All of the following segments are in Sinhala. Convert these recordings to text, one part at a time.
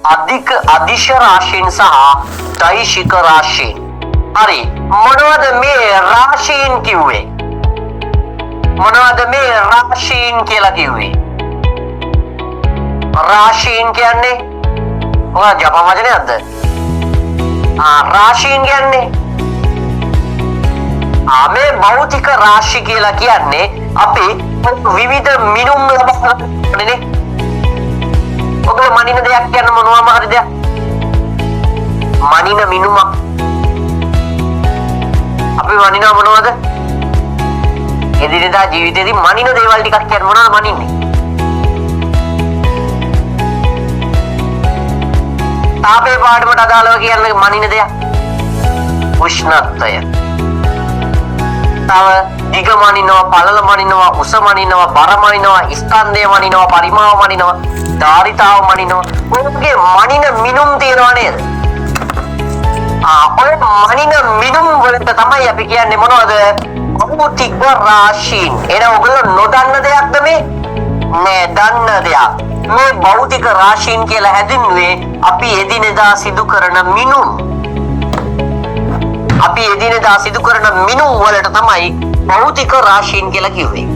අදිශ රාශීන් සහ දෛශික රාශීන්. හරි. මොනවද මේ රාශීන් කිව්වේ? මොනවද මේ රාශීන් කියලා කිව්වේ? රාශීන් කියන්නේ ඔයා ජපන් වචනයක්ද? රාශීන් කියන්නේ මේ භෞතික රාශි කියලා කියන්නේ අපි විවිධ මිනුම් ලබන්නේ. ඔබ මනින දෙයක් කියන්න මොනවාම හරි දෙයක්. මනින මිනුමක්. අපි මනිනවා මොනවද? එදිනෙදා ජීවිතේදී මනින දේවල් ටිකක් කියන්න මොනවද මනින්නේ? තාපේ පාඩමට අදාළව කියන්නේ මනින දෙයක්. උෂ්ණත්වය. තව දිග මනිනවා, පළල මනිනවා, උස මනිනවා, බර මනිනවා, ස්කන්ධය මනිනවා, පරිමාව මනිනවා, ධාරිතාව මනිනවා. ඔයගේ මනින මිනුම් තියනවා නේද? ඔය මනින මිනුම් වලට තමයි අපි කියන්නේ මොනවද? භෞතික රාශීන්. එන ඔයගොල්ලෝ නොදන්න දෙයක්ද මේ? නෑ, දන්න දෙයක්. මේ භෞතික රාශීන් කියලා හැදින්නුවේ අපි එදිනෙදා සිදු කරන මිනුම්. අපි එදිනෙදා සිදු කරන මිනුම් වලට තමයි භෞතික රාශීන් කියලා කිව්වේ.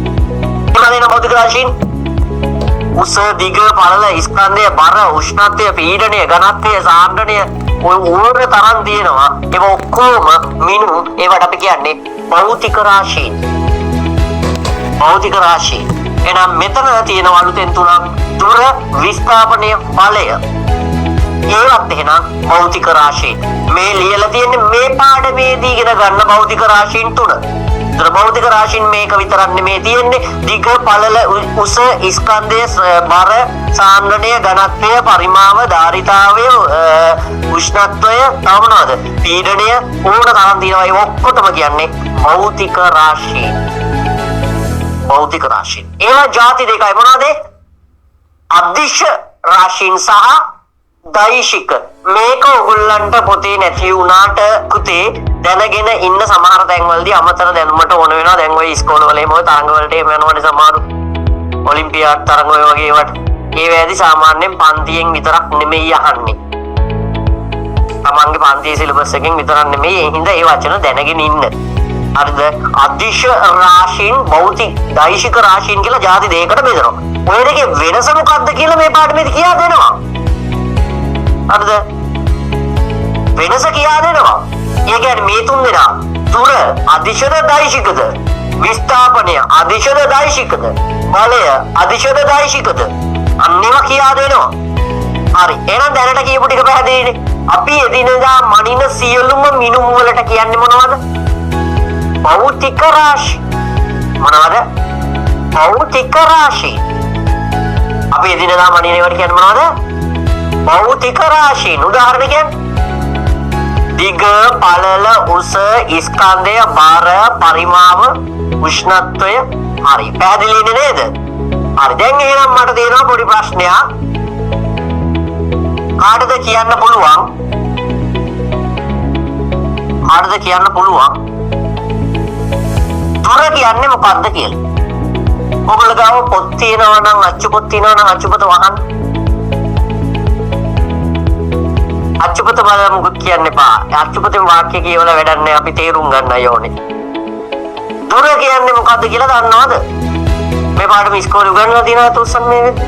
මොනවාද භෞතික රාශීන්? උස, දිග, පළල, ස්කන්ධය, බර, උෂ්ණත්වය, පීඩනය, ඝනත්වය, සාන්ද්‍රණය ඔය ඕන තරම් තියෙනවා. ඒක ඔක්කොම මිනුම්. ඒවට අපි කියන්නේ භෞතික රාශීන්. භෞතික රාශීන්. එහෙනම් මෙතන තියෙන අලුතෙන් තුනක් දුර විස්ථාපනය බලය. ඒවත් එහෙනම් භෞතික රාශීන්. මේ ලියලා තියෙන්නේ මේ පාඩමේදී ඉගෙන ගන්න භෞතික රාශීන් තුන. ඒතර භෞතික රාශීන් මේක විතරක් නෙමේ තියෙන්නේ. දිග, පළල, උස, ස්කන්ධය, බර, සාන්ද්‍රණය, ඝනත්වය, පරිමාව, ධාරිතාවය, උෂ්ණත්වය, තව මොනවද? පීඩනය ඕන තරම් තියෙනවා. ඒ ඔක්කොටම කියන්නේ භෞතික රාශීන්. භෞතික රාශීන්. ඒවා ಜಾති දෙකයි. මොනවද? අදිශ රාශීන් සහ දෛශික. මේක ඔයගොල්ලන්ට පොතේ නැති වුණාට පුතේ දැනගෙන ඉන්න සමහර තැන්වලදී අමතර දැනුමට ඕන වෙනවා. දැන් ඔය ඉස්කෝලවල එහෙම තරඟ වලට එහෙම යනවනේ සමහරු. ඔලිම්පියාඩ් තරඟ ඔය වගේ ඒවට. ඒ වේදී සාමාන්‍යයෙන් පන්තියෙන් විතරක් නෙමෙයි අහන්නේ. තමන්ගේ පන්තියේ සිලබස් එකෙන් විතරක් නෙමෙයි. ඒ හින්දා ඒ වචන දැනගෙන ඉන්න. හරිද? අදිශ රාශීන්, භෞතික දෛශික රාශීන් කියලා ಜಾති දෙකකට බෙදනවා. ඔය දෙකේ වෙනස මොකක්ද කියලා මේ පාඩමේදී කියා දෙනවා. හරිද? වෙනස කියා දෙනවා. ඒ කියන්නේ මේ තුන් දෙනා දුර අදිශද දෛශිකද? විස්ථාපනය අදිශද දෛශිකද? බලය අදිශද දෛශිකද? අන්නේම කියා දෙනවා. හරි. එහෙනම් දැනට කියපු ටික පැහැදිලිනේ. අපි එදිනෙදා මනින සියලුම මිනුම් වලට කියන්නේ මොනවද? භෞතික රාශි. මොනවද? භෞතික රාශි. අපි එදිනෙදා මනින ඒවාට කියන්නේ මොනවද? භෞතික රාශීන්. උදාහරණ කියන්නේ දිග, පළල, උස, ස්කන්ධය, බර, පරිමාව, උෂ්ණත්වය. හරි. පැහැදිලිනේ නේද? හරි. දැන් එහෙනම් මට තියෙනවා පොඩි ප්‍රශ්නයක්. කාටද කියන්න පුළුවන්? කාටද කියන්න පුළුවන්? දුර කියන්නේ මොකක්ද කියලා? ඔයගොල්ලෝ ගාව පොත් තියෙනවා නම් අච්චු පොත් තියෙනවා නම් අච්චු පොත වහන්න. අච්චුපත බලමු කියන්න එපා. අච්චුපතේ වාක්‍ය කියවල වැඩක් නැහැ. අපි තේරුම් ගන්නයි ඕනේ. දුර කියන්නේ මොකද්ද කියලා දන්නවද? මේ පාඩම ඉස්කෝලේ උගන්වලා තියෙනවා තුස්සන් මේ වෙද්දි.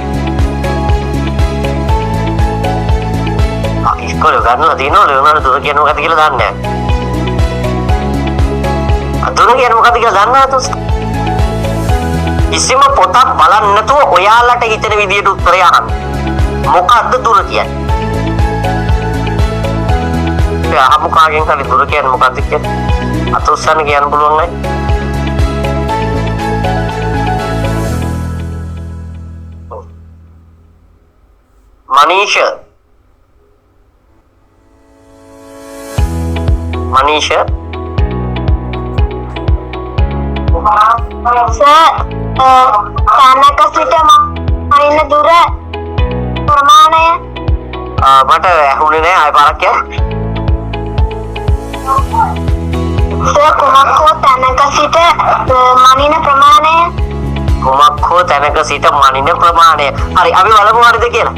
ඉස්කෝලේ උගන්වලා තියෙනවා ලෙවනට දුර කියන්නේ මොකද්ද කියලා දන්නේ නැහැ. දුර කියන්නේ මොකද්ද කියලා දන්නේ නැහැ තුස්සන්. කිසිම පොතක් බලන්න නැතුව ඔයාලට හිතෙන විදියට උත්තරය අහන්න. මොකද්ද දුර කියන්නේ? අහමු කාගෙන් හරි දුර කියන්නේ මොකක්ද කියලා. අත උස්සන්න කියන්න පුළුවන් නේද? මනීෂ තැනක සිට මනින දුර ප්‍රමාණය මට ඇහුනේ නෑ. ආයෙ පාරක් කියන්න. කුමක් හෝ තැනක සිට මනින ප්‍රමාණය. කුමක් හෝ තැනක සිට මනින ප්‍රමාණය. හරි. අපි බලමු හරිද කියලා.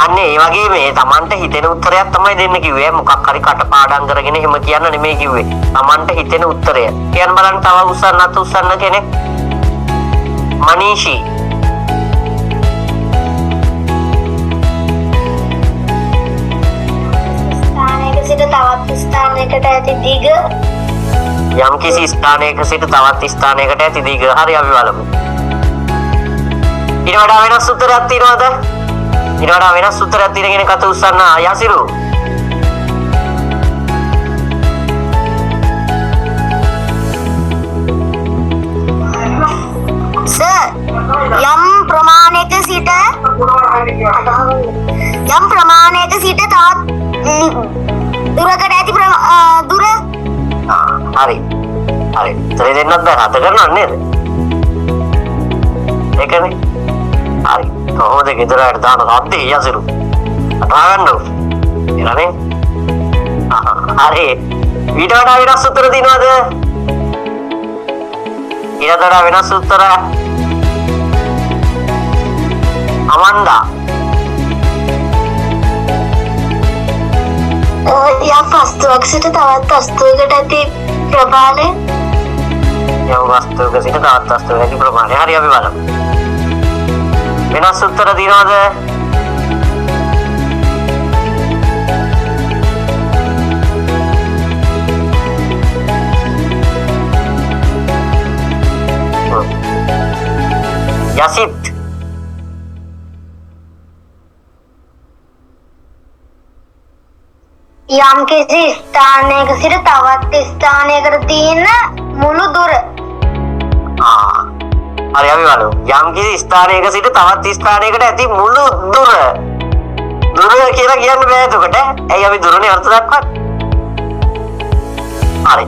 අන්නේ ඒ වගේ මේ Tamanට හිතෙන උත්තරයක් තමයි දෙන්න කිව්වේ. මොකක් හරි කටපාඩම් කරගෙන එහෙම කියන්න නෙමෙයි කිව්වේ. Tamanට හිතෙන උත්තරය. කියන්න බලන්න තව උස්සන්න කෙනෙක්. මනීෂි. ස්ථානයක සිට තවත් ස්ථානයකට ඇති දිග යම් කිසි ස්ථානයක සිට තවත් ස්ථානයකට ඇති දිග. හරි අපි බලමු. ඊට වඩා වෙනස් උත්තරයක් තියෙනවද? ඊට වඩා වෙනස් උත්තරයක් තියෙන කත උස්සන්න යසිරු. සර් යම් ප්‍රමාණයක සිට තවත් දුරකට ඇති දුර හරි. තරේ දෙන්නත් බෑ. හත කරනව නේද? ඒකනේ. හරි. කොහොමද ගෙදරට දාන රද්දේ යසිරු? අටවන්න. එනනේ. හරි. ඊට වඩා වෙනස් උත්තර දිනවද? ඊට වඩා වෙනස් උත්තර. අමන්දා. යම් වස්තුවක් සිට තවත් වස්තුවකට ඇති ප්‍රබලය යම් වස්තුවක සිට තවත් වස්තුවකට ඇති ප්‍රමාණය. හරි අපි බලමු. වෙනස් උත්තර දිනවද? යසිත්. යම් කිසි ස්ථානයක සිට තවත් ස්ථානයකට තියෙන මුළු දුර හරි අපි බලමු. යම් කිසි ස්ථානයක සිට තවත් ස්ථානයකට ඇති මුළු දුර. දුර කියලා කියන්න බෑ එතකොට. ඇයි අපි දුරනේ අර්ථ දක්වන්නේ? හරි.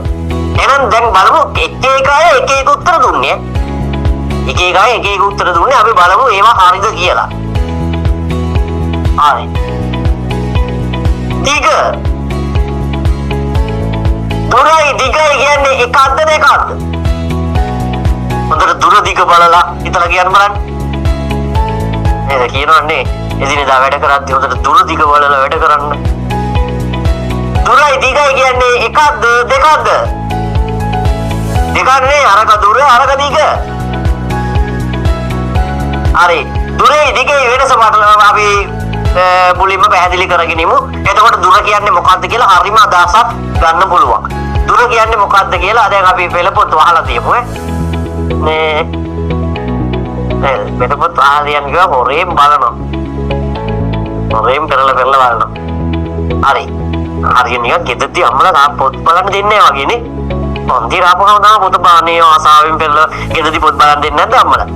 එහෙනම් දැන් බලමු එක අය එක උත්තර දුන්නේ. එක අය එක උත්තර දුන්නේ. අපි බලමු ඒවා හරිද කියලා. හරි. දිග. දුරයි දිගයි කියන්නේ එකක්ද දෙකක්ද? හොඳට දුර දිග බලලා හිතලා කියන්න බලන්න. නේද කියනවනේ එදිනෙදා වැඩ කරද්දී හොඳට දුර දිග බලලා වැඩ කරන්න. දුරයි දිගයි කියන්නේ එකක්ද දෙකක්ද? දෙකක්නේ. අරක දුර අරක දිග. හරි. දුරයි දිගයි වෙනස මතලව අපි මුලින්ම පැහැදිලි කරගෙන ඉමු. එතකොට දුර කියන්නේ මොකක්ද කියලා හරිම අදහසක් ගන්න පුළුවන්. දුර කියන්නේ මොකක්ද කියලා දැන් අපි පෙළපොත් වහලා තියමු නේ. පෙළපොත් වහලා තියන් ගියා හොරේම් බලනවා. හොරේම් පෙරලා බලනවා. හරි. හරිය නිකන් ගෙදරදී අම්මලා තා පොත් බලන්න දෙන්නේ නැහැ වගේ නේ. පන්ති රාපුවම තමයි පොත බාන්නේ ආසාවෙන් පෙරලා ගෙදරදී පොත් බලන්න දෙන්නේ නැද්ද අම්මලා?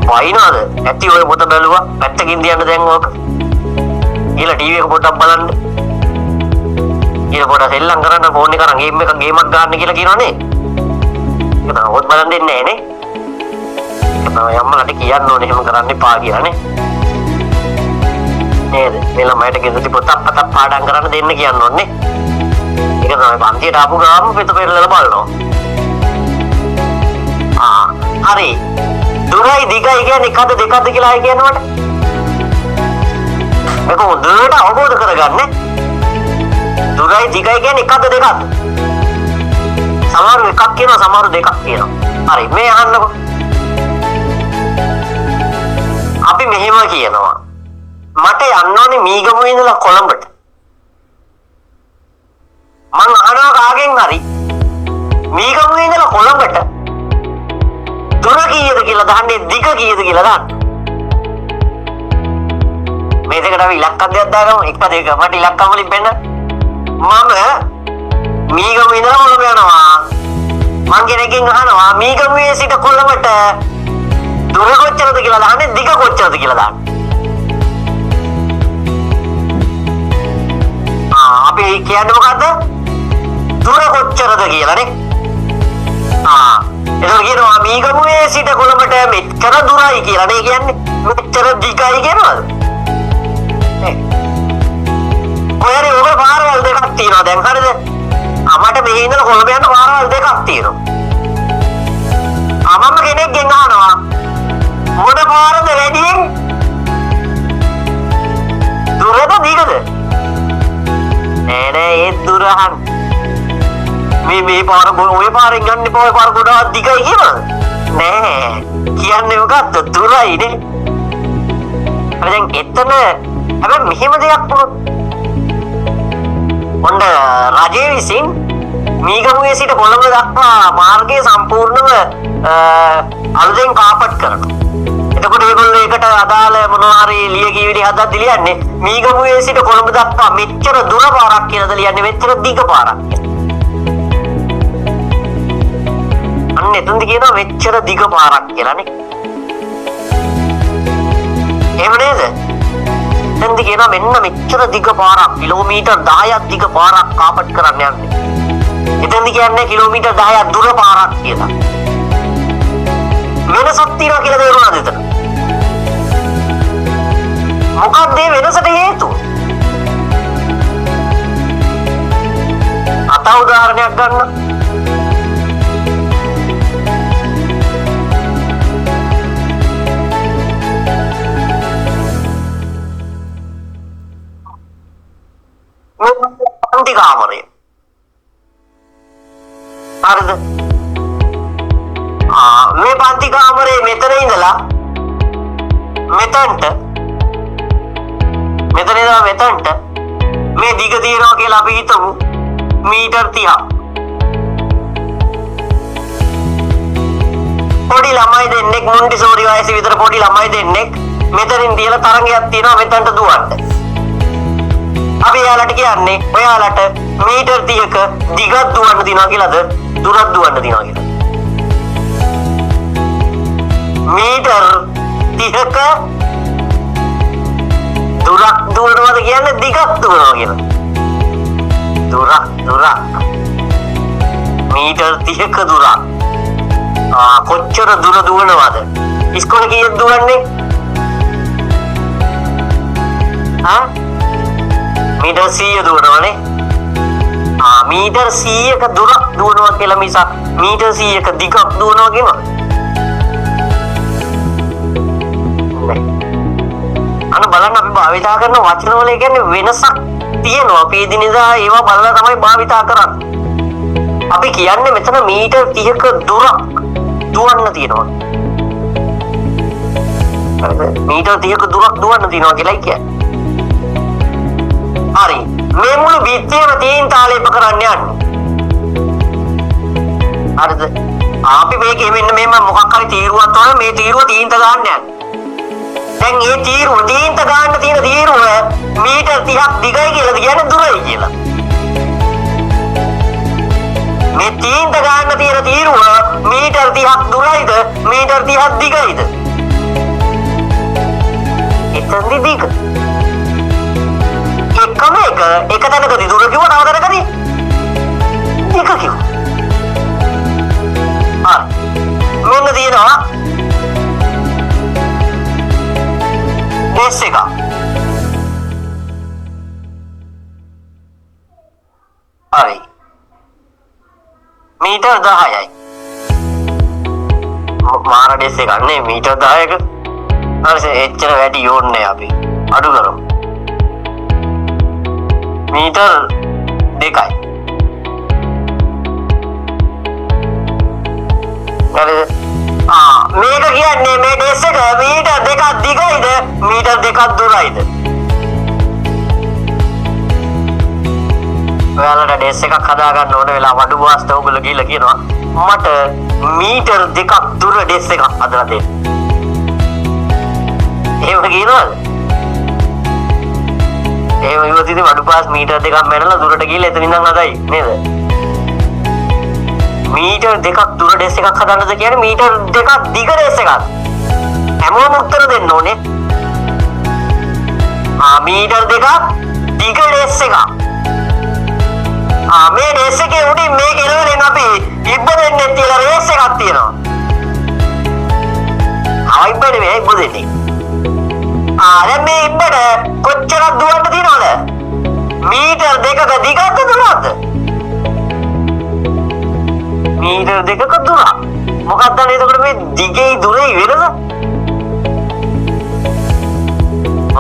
වයින්වද? ඇති ඔය පොත බැලුවා. පැත්තකින් තියන්න දැන් ඕක. ඊළ ටීවී එක පොඩ්ඩක් බලන්න. ඊළ පොඩ්ඩක් සෙල්ලම් කරන්න ෆෝන් එක අරන් ගේමක් ගන්න කියලා කියනවනේ. ඒක තමයි ඔත් බලන් දෙන්නේ නැහැ නේ. ඒක තමයි අම්මලාට කියන්න ඕනේ එහෙම කරන්න එපා කියලා නේ. නේද? මේ ළමයට ගෙදරදී පොතක් පාඩම් කරන්න දෙන්න කියන්න ඕනේ. ඒක තමයි පන්තියට ආපු ගාම පෙත පෙරලලා බලනවා. හරි. දුරයි දිගයි කියන්නේ එකද දෙකද කියලා කියන්නේ මට. ඒක හොඳට අවබෝධ කරගන්න. දුරයි දිගයි කියන්නේ එකද දෙකද? සමහරව එකක් කියනවා සමහරව දෙකක් කියනවා. හරි මේ අහන්නකො. අපි මෙහෙම කියනවා. මට යන්න ඕනේ මීගමුවේ ඉඳලා කොළඹට. මං අහනවා කාගෙන් හරි මීගමුවේ ඉඳලා කොළඹට දුර කීයද කියලා දාන්නේ දිග කීයද කියලා දාන්න. මේ දෙකට අපි ඉලක්ක දෙකක් දාගමු. එක දෙක මට ඉලක්කම් වලින් පෙන්න. මම මීගමුවේ ඉඳලා කොළඹ යනවා. මං කෙනෙක්ගෙන් අහනවා මීගමුවේ සිට කොළඹට දුර කොච්චරද කියලා දාන්නේ දිග කොච්චරද කියලා දාන්න. අපි කියන්නේ මොකද්ද? දුර කොච්චරද කියලා නේ. එතකොට කියනවා මීගමුවේ සිට කොළඹට මෙච්චර දුරයි කියලා නේ කියන්නේ. මෙච්චර දිගයි කියනවද? ඔයරේ ඔබ පාරවල් දෙකක් තියෙනවා දැන් හරිද? මට මෙහි ඉඳලා කොළඹ යන්න පාරවල් දෙකක් තියෙනවා. මම කෙනෙක්ගෙන් අහනවා මොන පාරද වැඩියෙන්? දුර අහන්න. මේ පාර ඔය පාරෙන් යන්න එපා. ඔය පාර ගොඩාක් දිගයි කියනවා. නෑ. කියන්නේ මොකද්ද? දුරයිනේ. දැන් එතන හැබැයි මෙහෙම දෙයක් වුණොත් ඔන්න රජයේ විසින් මීගමුවේ සිට කොළඹ දක්වා මාර්ගය සම්පූර්ණව අලුතෙන් කාපට් කරනවා. එතකොට ඒගොල්ලෝ ඒකට අදාළ මොනවා හරි ලියකියවිලි හදද්දි ලියන්නේ මීගමුවේ සිට කොළඹ දක්වා මෙච්චර දුර පාරක් කියලාද ලියන්නේ මෙච්චර දිග පාරක් කියලා. අන්න එතනදි කියනවා මෙච්චර දිග පාරක් කියලානේ. එහෙම නේද? එතනදි කියනවා මෙන්න මෙච්චර දිග පාරක් කිලෝමීටර් 10ක් දිග පාරක් කාපට් කරන්න යන්නේ. එතනදි කියන්නේ කිලෝමීටර් 10ක් දුර පාරක් කියලා. වෙනසක් තියනවා කියලා තේරුණාද එතන? මොකක්ද මේ වෙනසට හේතුව? අත උදාහරණයක් ගන්න. පන්ති කාමරය. හරිද? මේ පන්ති කාමරේ මෙතන ඉඳලා මෙතනට මේ දිග තියෙනවා කියලා අපි හිතමු මීටර් 30ක්. පොඩි ළමයි දෙන්නෙක් මොන්ටිසෝරි වයසේ විතර පොඩි ළමයි දෙන්නෙක් මෙතනින් තියලා තරංගයක් තියෙනවා මෙතනට දුවන්න. අපි යාලට කියන්නේ ඔයාලට මීටර් 30ක දිගක් දුවන්න දිනවා කියලාද දුරක් දුවන්න දිනවා කියලාද? මීටර් 30ක දුරක් දුවනවාද කියන්නේ දිගක් දුවනවා කියලා. දුරක් මීටර් 30ක දුරක්. කොච්චර දුර දුවනවද? ඉස්කෝලේ කීයක් දුවන්නේ? මීටර් 100 දුවනවනේ. මීටර් 100ක දුරක් දුවනවා කියලා මිසක් මීටර් 100ක දිගක් දුවනවා කියනවා. අන්න බලන්න අපි භාවිතා කරන වචන වල කියන්නේ වෙනසක් තියෙනවා. අපි එදිනෙදා ඒවා බලලා තමයි භාවිතා කරන්නේ. අපි කියන්නේ මෙතන මීටර් 30ක දුරක් දුවන්න තියෙනවා. හරිද? මීටර් 30ක දුරක් දුවන්න තියෙනවා කියලා කියන්නේ. හරි. මේ මුළු බිත්තියම තීන් තාලේප කරන්න යන්නේ. හරිද? අපි මේකේ මෙන්න මෙහෙම මොකක් හරි තීරුවක් තෝරන මේ තීරුව තීන්ත ගන්න යන්නේ. දැන් මේ තීරුව තීන්ත ගන්න තියෙන තීරුව මීටර් 30ක් දිගයි කියලා කියන්නේ දුරයි කියලා. මේ තීන්ත ගන්න තියෙන තීරුව මීටර් 30ක් දුරයිද මීටර් 30ක් දිගයිද? එතනදි දිග. එකම එක තැනකදී දුර කිව්ව තව තැනකදී දිග කිව්ව. මෙන්න තියෙනවා S එක. හරි. මීටර් 10යි. මාර S එකක් නේ මීටර් 10ක. හරි එච්චර වැඩි යෝන්නේ අපි. අඩු කරමු. මීටර් 2යි. හරිද? මේක කියන්නේ මේ ඩෙස් එක මීටර් 2ක් දිගයිද මීටර් 2ක් දුරයිද? ඔයාලට ඩෙස් එකක් හදා ගන්න ඕන වෙලාව අඩු වාස්ත ඔයගොල්ලෝ ගිහලා කියනවා මට මීටර් 2ක් දුර ඩෙස් එකක් හදලා දෙන්න. එහෙම කියනවද? එහෙම ඉවතිද අඩු පාස් මීටර් 2ක් මැනලා දුරට ගිහලා එතන ඉඳන් හදයි නේද? මීටර් 2ක් දුර ඩෙස් එකක් හදන්නද කියන්නේ මීටර් 2ක් දිග ඩෙස් එකක්. හැමෝම උත්තර දෙන්න ඕනේ. මීටර් 2ක් දිග ඩෙස් එකක්. මේ ඩෙස් එකේ උඩින් මේ කෙළවරෙන් අපි ඉබ්බ දෙන්නේ තියලා රේස් එකක් තියෙනවා. ඉබ්බ නෙමෙයි ඉබ්බ දෙන්නේ. දැන් මේ ඉබ්බට කොච්චරක් දුවන්න තියනවද? මීටර් 2ක දිගක්ද දුරක්ද? මීටර් 2ක දුරක්. මොකක්ද එතකොට මේ දිගේ දුරේ වෙනස?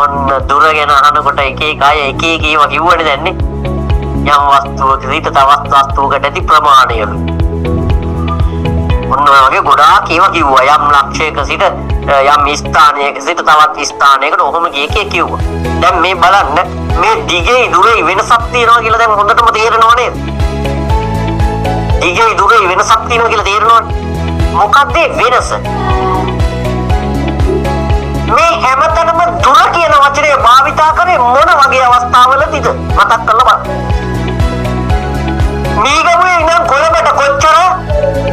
ඔන්න දුර ගැන අහනකොට එක එක අය එක එක ඒවා කිව්වනේ දැන් නේ. යම් වස්තුවක සිට තවත් වස්තුවකට ඇති ප්‍රමාණයලු. ඔන්න ඔය වගේ ගොඩාක් ඒවා කිව්වා. යම් ලක්ෂයක සිට යම් ස්ථානයක සිට තවත් ස්ථානයකට ඔහොම කිව්වා. දැන් මේ බලන්න මේ දිගේ දුරේ වෙනසක් තියෙනවා කියලා දැන් හොඳටම තේරෙනව නේද? දිගේ දුරේ වෙනසක් තියෙනවා කියලා තේරෙනවනේ. මොකක්ද වෙනස? මේ හැමතැනම දුර කියන වචනේ භාවිතා කරේ මොන වගේ අවස්ථාවලදීද? මතක් කරලා බලන්න. මීගමුවේ ඉඳන් කොළඹට කොච්චර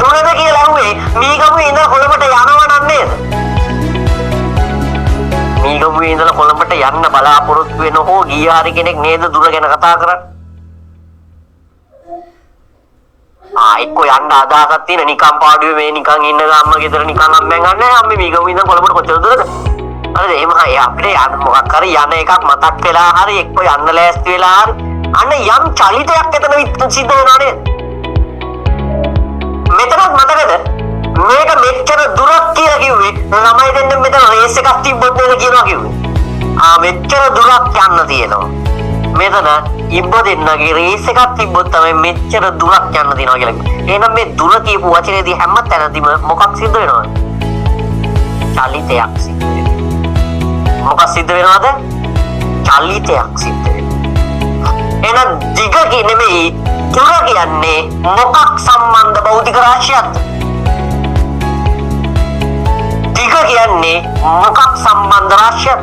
දුරද කියලා අහුවේ. මීගමුවේ ඉඳන් කොළඹට යනවා නම් නේද? මීගමුවේ ඉඳලා කොළඹට යන්න බලාපොරොත්තු වෙන හෝ ගිය හරි කෙනෙක් නේද දුර ගැන කතා කරන්නේ? එක්ක යන්න අදහසක් තියෙන නිකම් පාඩුවේ මේ නිකන් ඉන්න ගම්ම ගෙදර නිකන් අම්මෙන් ගන්න අම්මේ මීගමුවේ ඉඳන් කොළඹට කොච්චර දුරද? හරිද? එහෙම අපිට මොකක් හරි යන එකක් මතක් වෙලා හරි එක්ක යන්න ලෑස්ති වෙලා හරි අන්න යම් චලිතයක් එතන සිද්ධ වෙනවා නේද? මෙතනත් මතකද? මේක මෙච්චර දුරක් කියලා කිව්වේ ළමයි දෙන්න මෙතන රේස් එකක් තිබ්බොත් නේද කියනවා කිව්වේ. මෙච්චර දුරක් යන්න තියෙනවා. මෙතන ඉබ්බ දෙන්නගේ රේස් එකක් තිබ්බොත් තමයි මෙච්චර දුරක් යන්න තියෙනවා කියලා කිව්වේ. එහෙනම් මේ දුර කියපු වචනේදී හැම තැනදීම මොකක් සිද්ධ වෙනවද? චලිතයක් සිද්ධ වෙනවා. මොකක් සිද්ධ වෙනවද? චලිතයක් සිද්ධ වෙනවා. එහෙනම් දිග නෙමෙයි දුර කියන්නේ මොකක් සම්බන්ධ භෞතික රාශියක්ද? දිග කියන්නේ මොකක් සම්බන්ධ රාශියක්ද?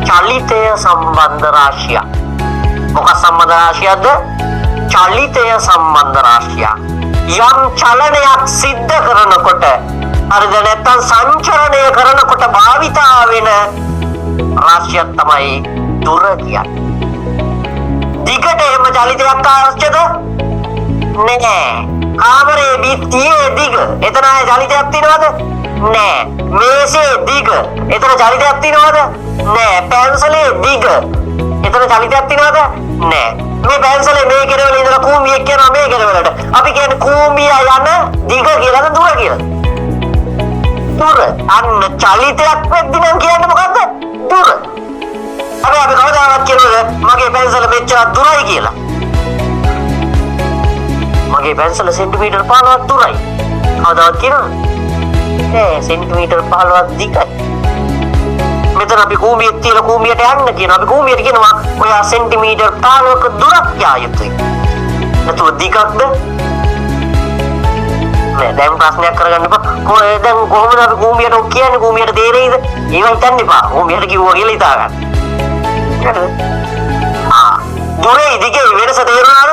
චලිතය සම්බන්ධ රාශියක්. මොකක් සම්බන්ධ රාශියක්ද? චලිතය සම්බන්ධ රාශියක්. යම් චලනයක් සිද්ධ කරනකොට හරිද නැත්නම් සංචරණය කරනකොට භාවිතා වෙන රාශියක් තමයි දුර කියන්නේ. දිගට එහෙම චලිතයක් අවශ්‍යද? නෑ. කාමරේ බිත්තියේ දිග එතන චලිතයක් තියනවද? නෑ. මේසේ දිග එතන චලිතයක් තියනවද? නෑ. පැන්සලේ දිග එතන චලිතයක් තියනවද? නෑ. මේ පැන්සලේ මේ කෙරවල ඉඳලා කූඹියක් කියනවා මේ කෙරවලට. අපි කියන්නේ කූඹිය යන දිග කියලාද දුර කියලාද? දුර. අන්න චලිතයක් වෙද්දි නම් කියන්නේ මොකද්ද? දුර. අපි කවදාවත් කියනවද මගේ පැන්සල මෙච්චර දුරයි කියලා? මගේ පැන්සල සෙන්ටිමීටර් 15ක් දුරයි. කවදාවත් කියනවද? නෑ සෙන්ටිමීටර් 15ක් දිගයි. මෙතන අපි කූඹියක් තියලා කූඹියට යන්න කියනවා. අපි කූඹියට කියනවා ඔයා සෙන්ටිමීටර් 15ක දුරක් යා යුතුයි. නැතුව දිගක්ද? නෑ දැන් ප්‍රශ්නයක් කරගන්න එපා. දැන් කොහොමද අපි කූඹියට කියන්නේ කූඹියට තේරෙයිද? ඒව හිතන්න එපා. කූඹියට කිව්වා කියලා හිතා ගන්න. දුරේ දිගේ වෙනස තේරුණාද?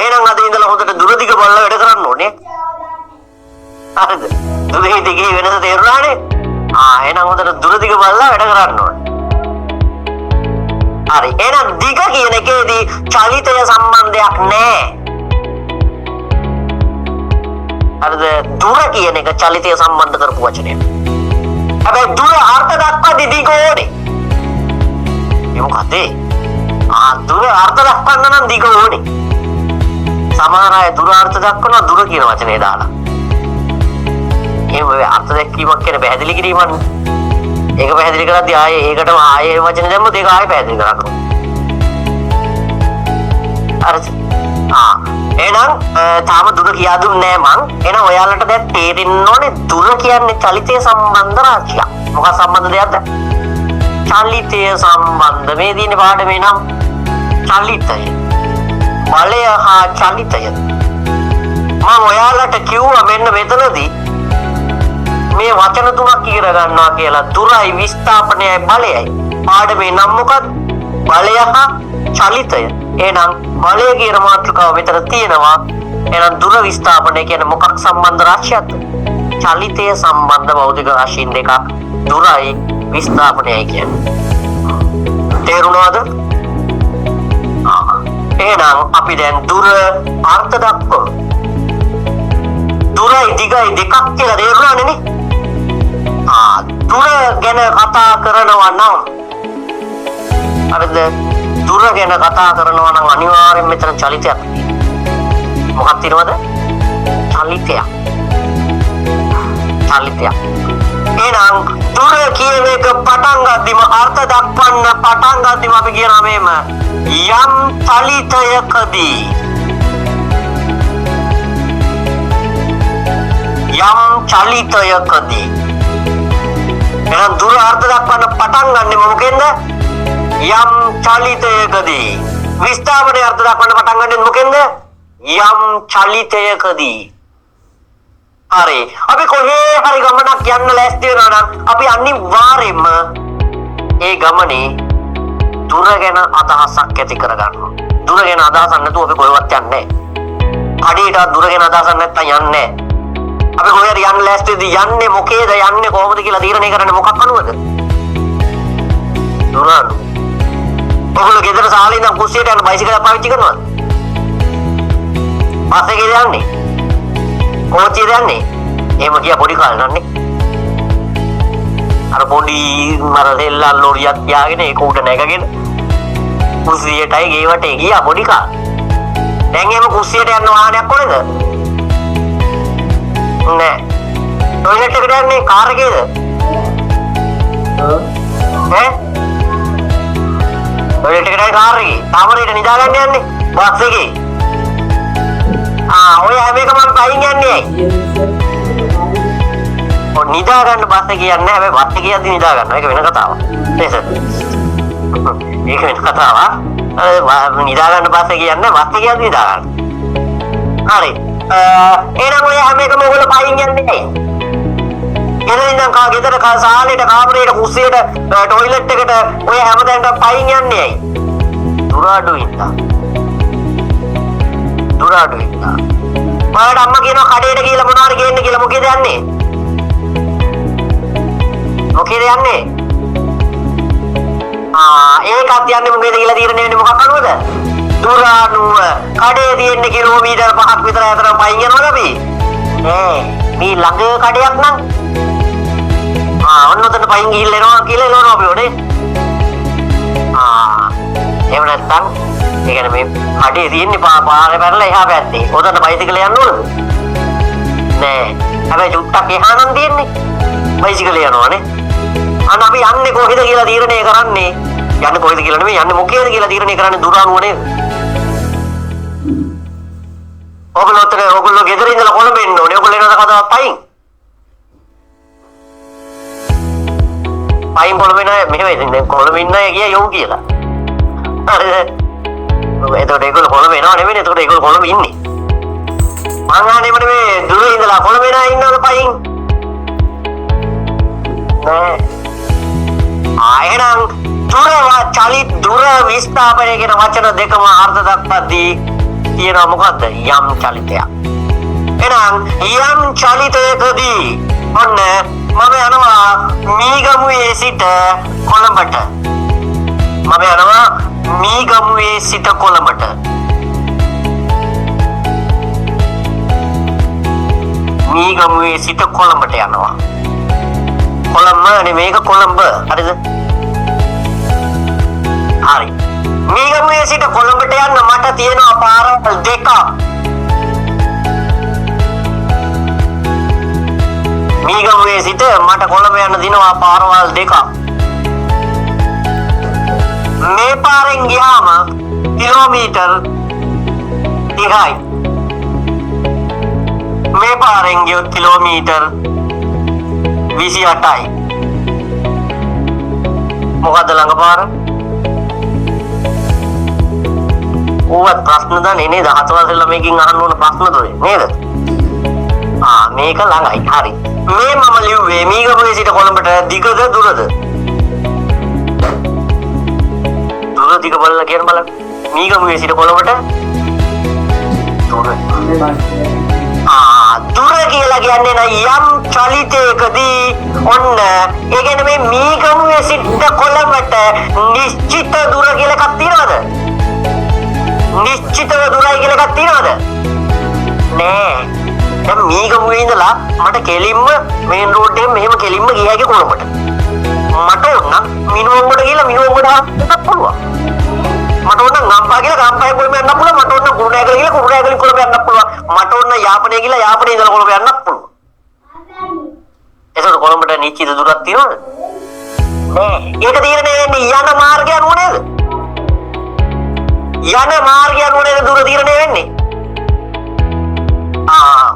එහෙනම් අද ඉඳලා හොඳට දුර දිග බලලා වැඩ කරන්න ඕනේ. හරිද? දුරේ දිගේ වෙනස තේරුණානේ? එහෙනම් හොඳට දුර දිග බලලා වැඩ කරන්න ඕනේ. හරි. එහෙනම් දිග කියන එකේදී චලිතය සම්බන්ධයක් නැහැ. හරිද? දුර කියන එක චලිතය සම්බන්ධ කරපු වචනයක්. හැබැයි දුර අර්ථ දක්වද්දී දිග ඕනේ. මොකද දුර අර්ථ දක්වන්න නම් දිග ඕනේ. සමහර අය දුර අර්ථ දක්වනවා දුර කියන වචනේ දාලා. එහෙම අර්ථ දැක්වීමක් කියන පැහැදිලි කිරීමක්. ඒක පැහැදිලි කරද්දී ආයේ ඒකටම ආයේ වචන දැම්මොත් ඒක ආයේ පැහැදිලි කරන්න ඕනේ. හරිද? එහෙනම් තාම දුර කියා දුන්නේ නැහැ මං. එහෙනම් ඔයාලට දැන් තේරෙන්න ඕනේ දුර කියන්නේ චලිතය සම්බන්ධ රාශියක්. මොකක් සම්බන්ධ දෙයක්ද? චලිතය සම්බන්ධ. මේ දිනේ පාඩමේ නම් චලිතය. බලය හා චලිතය. මම ඔයාලට කිව්වා මෙන්න මෙතනදී මේ වචන තුනක් ඉගෙන ගන්නවා කියලා. දුරයි විස්ථාපනයයි බලයයි. පාඩමේ නම් මොකක්ද? බලය හා චලිතය. එහෙනම් බලය කියන මාතෘකාව මෙතන තියෙනවා. එහෙනම් දුර විස්ථාපනය කියන්නේ මොකක් සම්බන්ධ රාශියක්ද? චලිතය සම්බන්ධ භෞතික රාශීන් දෙකක්. දුරයි විස්ථාපනයයි කියන්නේ. තේරුණාද? එහෙනම් අපි දැන් දුර අර්ථ දක්වමු. දුරයි දිගයි දෙකක් කියලා තේරුණානේ නේ? දුර ගැන කතා කරනවා නම් හරිද? දුර ගැන කතා කරනවා නම් අනිවාර්යෙන් මෙතන චලිතයක් තියෙනවා. මොකක්ද තියෙනවද? චලිතයක්. චලිතයක්. එහෙනම් දුර කියන එක පටන් ගද්දිම අර්ථ දක්වන්න පටන් ගද්දිම අපි කියනවා මේම යම් චලිතයකදී එහෙනම් දුර අර්ථ දක්වන්න පටන් ගන්නෙ මොකෙන්ද? යම් චලිතයකදී. විස්ථාපනයේ අර්ථ දක්වන්න පටන් ගන්නෙ මොකෙන්ද? යම් චලිතයකදී. හරි. අපි කොහේ හරි ගමනක් යන්න ලෑස්ති වෙනවා නම් අපි අනිවාර්යයෙන්ම ඒ ගමනේ දුර ගැන අදහසක් ඇති කරගන්නවා. දුර ගැන අදහසක් නැතුව අපි කොහෙවත් යන්නේ නැහැ. අඩේට දුර ගැන අදහසක් නැත්තම් යන්නේ නැහැ. අපි කොහෙද යන්න ලෑස්තිද යන්නේ මොකේද යන්නේ කොහොමද කියලා තීරණය කරන්නේ මොකක් අනුවද? දුර අනුව. ඔයගොල්ලෝ ගෙදර සාලේ ඉඳන් කුස්සියට යන බයිසිකලයක් පාවිච්චි කරනවද? බස් එකේ යන්නේ? කොහොමද යන්නේ? එහෙම ගියා පොඩි කාලේ නන්නේ. අර පොඩි මර දෙල්ලා ලෝරියක් තියාගෙන ඒක උඩ නැගගෙන කුස්සියටයි ගේවට ගියා පොඩි කාලේ. දැන් එහෙම කුස්සියට යන වාහනයක් කොහෙද? නෑ. ටොයිලට් එකට යන්නේ කාර් එකේද? ඈ? ටොයිලට් එකට කාර් එකේ. තාමරේට නිදාගන්න යන්නේ බස් එකේ. ඔය හැම එකම මම පයින් යන්නේ ඇයි? ඔය නිදාගන්න බස් එකේ යන්නේ හැබැයි බස් එකේ යද්දි නිදා ගන්නවා. ඒක වෙන කතාවක්. නේද? ඒක වෙන කතාවක්. නිදා ගන්න බස් එකේ යන්නේ බස් එකේ යද්දි නිදා ගන්න. හරි. එහෙනම් ඔය හැම එකම ඔයගොල්ලෝ පයින් යන්නේ ඇයි? ගෙදර සාලේට කාමරේට කුස්සියට ටොයිලට් එකට ඔය හැමදැනට පයින් යන්නේ ඇයි? දුර අඩුයින්දා. ඔයාලට අම්මා කියනවා කඩේට ගිහලා මොනවාරි ගේන්න කියලා මොකේද යන්නේ? ඒකත් යන්නේ මොකේද කියලා තීරණය වෙන්නේ මොකක් අනුවද? දුර අනුව. කඩේ තියෙන්නේ කිලෝමීටර් 5ක් විතර අතරම පයින් යනවද අපි? මේ ළඟ කඩයක් නම් ඔන්න ඔතන පයින් ගිහිල්ලා එනවා කියලා එළවනවා අපි උනේ. එහෙම නැත්නම් ඒ කියන්නේ මේ කඩේ තියෙන්නේ පාරේ පැනලා එහා පැත්තේ. ඔතන බයිසිකලේ යන්න ඕනද? නෑ. හැබැයි චුට්ටක් එහා නම් තියෙන්නේ. බයිසිකලේ යනවානේ. අන්න අපි යන්නේ කොහෙද කියලා තීරණය කරන්නේ. යන්නේ කොහෙද කියලා නෙමෙයි යන්නේ මොකේද කියලා තීරණය කරන්නේ දුර අනුව නේද? ඔයගොල්ලෝ ගෙදර ඉඳලා කොළඹ එන්න ඕනේ. ඔයගොල්ලෝ එනද කතාවක් පයින්? පයින් කොළඹ නෑ මෙහෙම ඉතින් කොළඹ ඉන්න අය ගියා යෝ කියලා. හරිද? එතකොට ඒගොල්ලෝ කොළඹ එනවා නෙමෙයි. එතකොට ඒගොල්ලෝ කොළඹ ඉන්නේ. මං ආන්නේ මේ දුර ඉඳලා කොළඹ එනා ඉන්නවද පයින්? නෑ. එහෙනම් දුර විස්ථාපනය කියන වචන දෙකම අර්ථ දක්වද්දී කියනවා මොකද්ද? යම් චලිතයක්. එහෙනම් යම් චලිතයකදී ඔන්න මම යනවා මීගමුවේ සිට කොළඹට. මීගමුවේ සිට කොළඹට. මීගමුවේ සිට කොළඹට යනවා. කොළඹ නෙමේක කොළඹ. හරිද? හරි. මීගමුවේ සිට කොළඹට යන්න මට තියෙනවා පාරවල් දෙකක්. මීගමුවේ සිට මට කොළඹ යන්න දිනවා පාරවල් දෙකක්. මේ පාරෙන් ගියාම කිලෝමීටර් 30යි. මේ පාරෙන් ගියොත් කිලෝමීටර් 28යි. මොකද්ද ළඟ පාර? ඕවත් ප්‍රශ්න දන්නේ නේද? හතවසර ළමයිකින් අහන්න ඕන ප්‍රශ්නද ඔය නේද? මේක ළඟයි. හරි. මේ මම ලිව්වේ මීගමුවේ සිට කොළඹට දිගද දුරද? දුර දිග බලලා කියන බලන්න. මීගමුවේ සිට කොළඹට දුර. දුර කියලා කියන්නේ නම් යම් චලිතයකදී ඔන්න ඒ කියන්නේ මේ මීගමුවේ සිට කොළඹට නිශ්චිත දුර කියලා එකක් තියනවද? නිශ්චිතව දුරයි කියලා එකක් තියනවද? නෑ. දැන් මීගමුවේ ඉඳලා මට කෙලින්ම මේන් රෝඩ් එකෙන් මෙහෙම කෙලින්ම ගියා හැකි කොළඹට. මට ඕන මිනුවන්ගොඩ කියලා මිනුවන්ගොඩ හම්බෙන්නත් පුළුවන්. මට ඕන ගම්පහ කියලා ගම්පහෙන් කොළඹ යන්න පුළුවන්. මට ඕන කුරුණෑගල කියලා කුරුණෑගලින් කොළඹ යන්න පුළුවන්. මට ඕන යාපනයේ කියලා යාපනයේ ඉඳලා කොළඹ යන්නත් පුළුවන්. ඒසොට කොළඹට නිශ්චිත දුරක් තියනවද? නෑ. ඒක තීරණය වෙන්නේ යන මාර්ගය අනුව නේද? යන මාර්ගය අනුව නේද දුර තීරණය වෙන්නේ?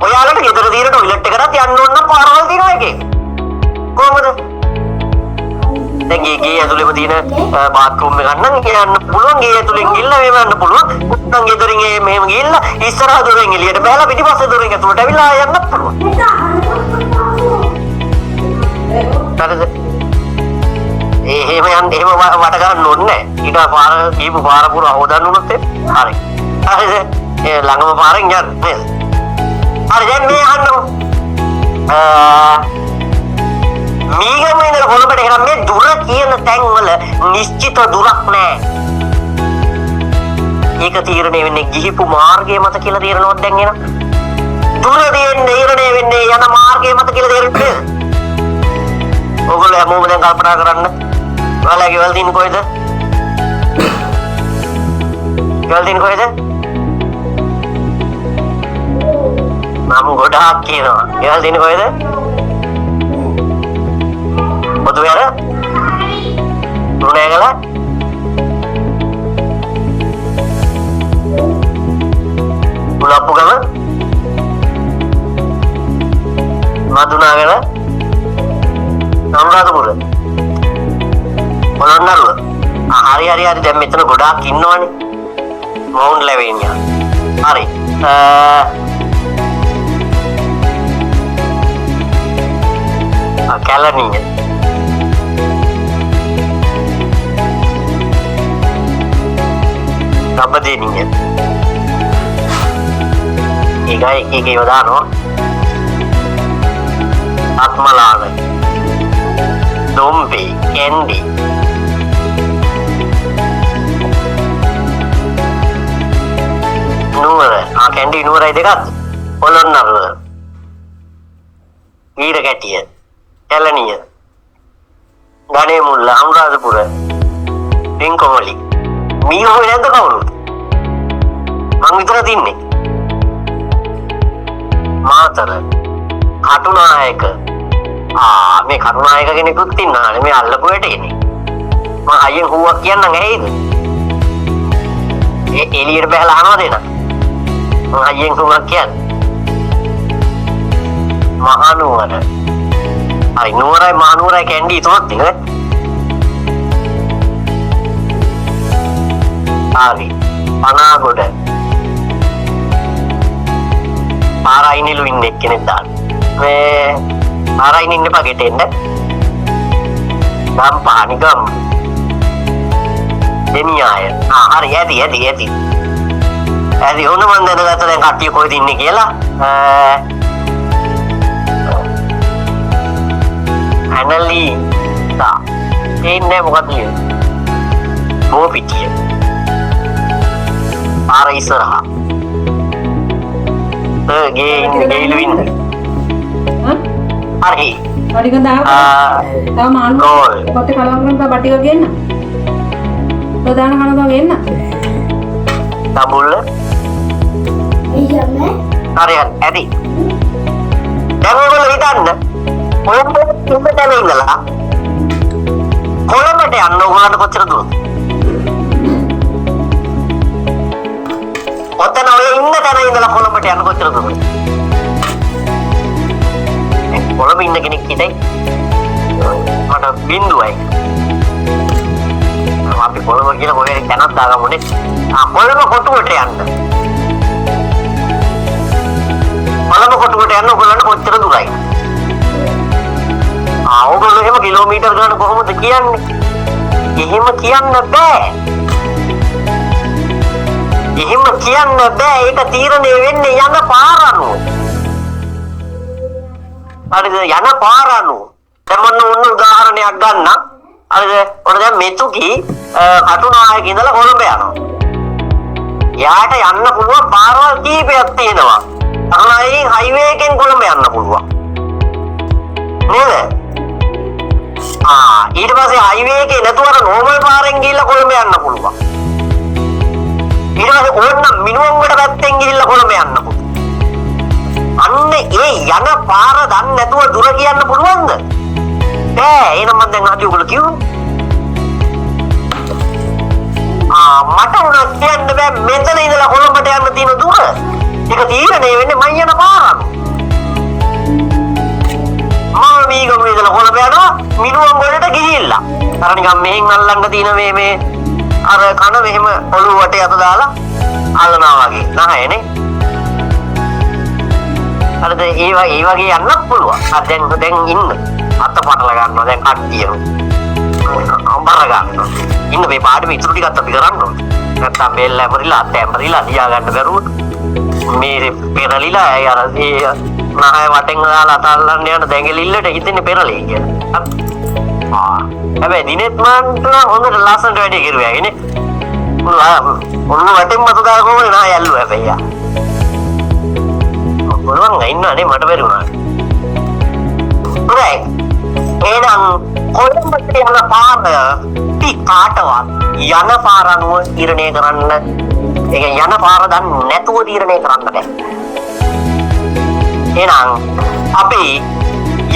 ඔයාලට ගෙදර තියෙන ටොයිලට් එකකට යන්න ඕන නම් පාරවල් තියෙනවා එකේ. කොහොමද? දැන් ගේ ඇතුළේම තියෙන බාත්රූම් එක නම් යන්න පුළුවන්. ගේ ඇතුළෙන් ගිහලා මේව යන්න පුළුවන්. උත්තන් ගෙදරින් මෙහෙම ගිහලා ඉස්සරහ දොරෙන් එළියට බහලා පිටිපස්සේ දොරෙන් ඇතුළට ඇවිල්ලා යන්න පුළුවන්. හරිද? එහෙම වට ගන්න ඕනේ නැහැ. ඊට පාර කීප පාර පුරා හොදන්න උනොත් හරි. හරිද? ඒ ළඟම පාරෙන් යන්න නේද? හරි දැන් මේ අහන්නකො. මීගම ඉඳලා කොළඹට එන මේ දුර කියන තැන් වල නිශ්චිත දුරක් නැහැ. ඒක තීරණය වෙන්නේ ගිහිපු මාර්ගය මත කියලා තීරණයක් දැන් එනවා. දුර තීරණය වෙන්නේ යන මාර්ගය මත කියලා තීරණය. ඔයගොල්ලෝ හැමෝම දැන් කල්පනා කරන්න. ඔයාලගේ ගෙවල් තියෙන්නේ කොහෙද? ගෙවල් තියෙන්නේ කොහෙද? මම ගොඩාක් කියනවා. ගෙවල් තියෙන්නේ කොහෙද? පොදුවැර? රුණෑගල? උලප්පුගම? මදුනාගල? අනුරාධපුර? පොළොන්නරුව? හරි දැන් මෙතන ගොඩාක් ඉන්නවනේ. මවුන්ට් ලැවෙනියා. හරි. කැලණිය. කපදෙනිය. එක යොදානවා. අත්මලාව. දොම්බේ, කැන්ඩි. නුවර. කැන්ඩි නුවරයි දෙකක්ද? පොළොන්නරුව. ඊරකැටිය. කැලණිය, ගණේමුල්ල, අනුරාධපුර, පින්කොමලි. මී හොය නැද්ද කවුරුත්? මං විතර තින්නේ. මාතර, කටුනායක. මේ කටුනායක කෙනෙකුත් ඉන්නානේ මේ අල්ලපු වැටේනේ. මං අයියෙන් හුවක් කියන්නම් ඇයිද? එළියට බහලා අහනවද එන? මං අයියෙන් හුවක් කියන්නේ. මහනුවර. හරි නුවරයි මානුවරයි කැන්ඩි තුනක් තියෙනවා. හරි පනාගොඩ. පාරයිනිලු ඉන්න එක්කෙනෙක් දාන්න. මේ පාරයින් ඉන්න පගෙට එන්න. ගම් පානි ගම්. දෙනියාය. හරි ඇති. ඇති ඕන මන් දැනගත්ත දැන් කට්ටිය කොහෙද ඉන්නේ කියලා. ඇනලීසා එන්නේ මොකක්ද කියන්නේ? බෝපිටිය. පාර ඉස්සරහා. ගේ ඉලු ඉන්න. හරි. බඩික දාන්න. තව මාළු කොටේ කලවම් කරන් බඩික ගෙන්න. ප්‍රධාන කනදා ගෙන්න. තබුල්ල. ඉයන්නේ. හරි ඇති. දැන් ඔයගොල්ලෝ හිතන්න කොළඹට ඉඳලා කොළඹට යන්න ඕගොල්ලන්ට කොච්චර දුරද? ඔතන ඔය ඉන්න තැන ඉඳලා කොළඹට යන්න කොච්චර දුරද? කොළඹ ඉන්න කෙනෙක් හිතයි මට බින්දුවයි. අපි කොළඹ කියලා කොහෙද තැනක් දාගමුනේ. කොළඹ කොටුවට යන්න. කොළඹ කොටුවට යන්න ඔයගොල්ලන්ට කොච්චර දුරයි? ඔයගොල්ලෝ එහෙම කිලෝමීටර් ගන්න කොහොමද කියන්නේ? එහෙම කියන්න බෑ. ඒක තීරණය වෙන්නේ යන පාර අනුව. හරිද? යන පාර අනුව. දැන් මොන උදාහරණයක් ගන්න. හරිද? ඔන්න දැන් මෙතුකි කටුනායක ඉඳලා කොළඹ යනවා. යාට යන්න පුළුවන් පාරවල් කීපයක් තියෙනවා. අරණයි හයිවේ එකෙන් කොළඹ යන්න පුළුවන්. නේද? ඊට පස්සේ හයිවේ එකේ නැතුව නෝමල් පාරෙන් ගිහිල්ලා කොළඹ යන්න පුළුවන්. ඊට පස්සේ ඕන්න මිනුවන්ගොඩ පැත්තෙන් ගිහිල්ලා කොළඹ යන්න පුළුවන්. අන්න ඒ යන පාර දන්නේ නැතුව දුර කියන්න පුළුවන්ද? එහෙනම් මම දැන් අද ඔයගොල්ලෝ කිව්වා. මට උනා කියන්න බෑ මෙතන ඉඳලා කොළඹට යන්න තියෙන දුර. ඒක තීරණය වෙන්නේ මම යන පාර අනුව. මම මීගම ඉඳලා කොළඹ යනවා මිනුවම් වලට ගිහිල්ලා. අර නිකන් මෙහෙන් අල්ලන්න තියෙන මේ අර කන මෙහෙම ඔළුව වටේ අත දාලා අල්ලනවා වගේ. නැහැනේ. අර ඒ වගේ යන්නත් පුළුවන්. දැන් ඉන්න. අත පටල ගන්නවා දැන් කට්ටියම. අම්බර ගන්නවා. ඉන්න මේ පාඩම ඉතුරු ටිකත් අපි කරන්න ඕනේ. නැත්තම් බෙල්ල ඇමරිලා අත ඇමරිලා ලියා ගන්න බැරුව මේ පෙරලිලා අර ඒ නහය වටෙන් දාලා අත අල්ලන්න යන දැඟලිල්ලට හිතෙන්නේ පෙරලී කියලා. හැබැයි දිනෙත් මන්ට හොඳට ලස්සනට වැඩි කිරුවා නේ. ඔන්න වටෙන් මත දාලා කොහොමද නහය ඇල්ලුවා හැබැයි. මොනවා ඉන්නනේ මට බැරි වුණා. හොඳයි. එහෙනම් කොළඹට යන පාර කාටවත් යන පාර අනුව තීරණය කරන්න ඒක යන පාර දන්නේ නැතුව තීරණය කරන්න බෑ. එහෙනම් අපි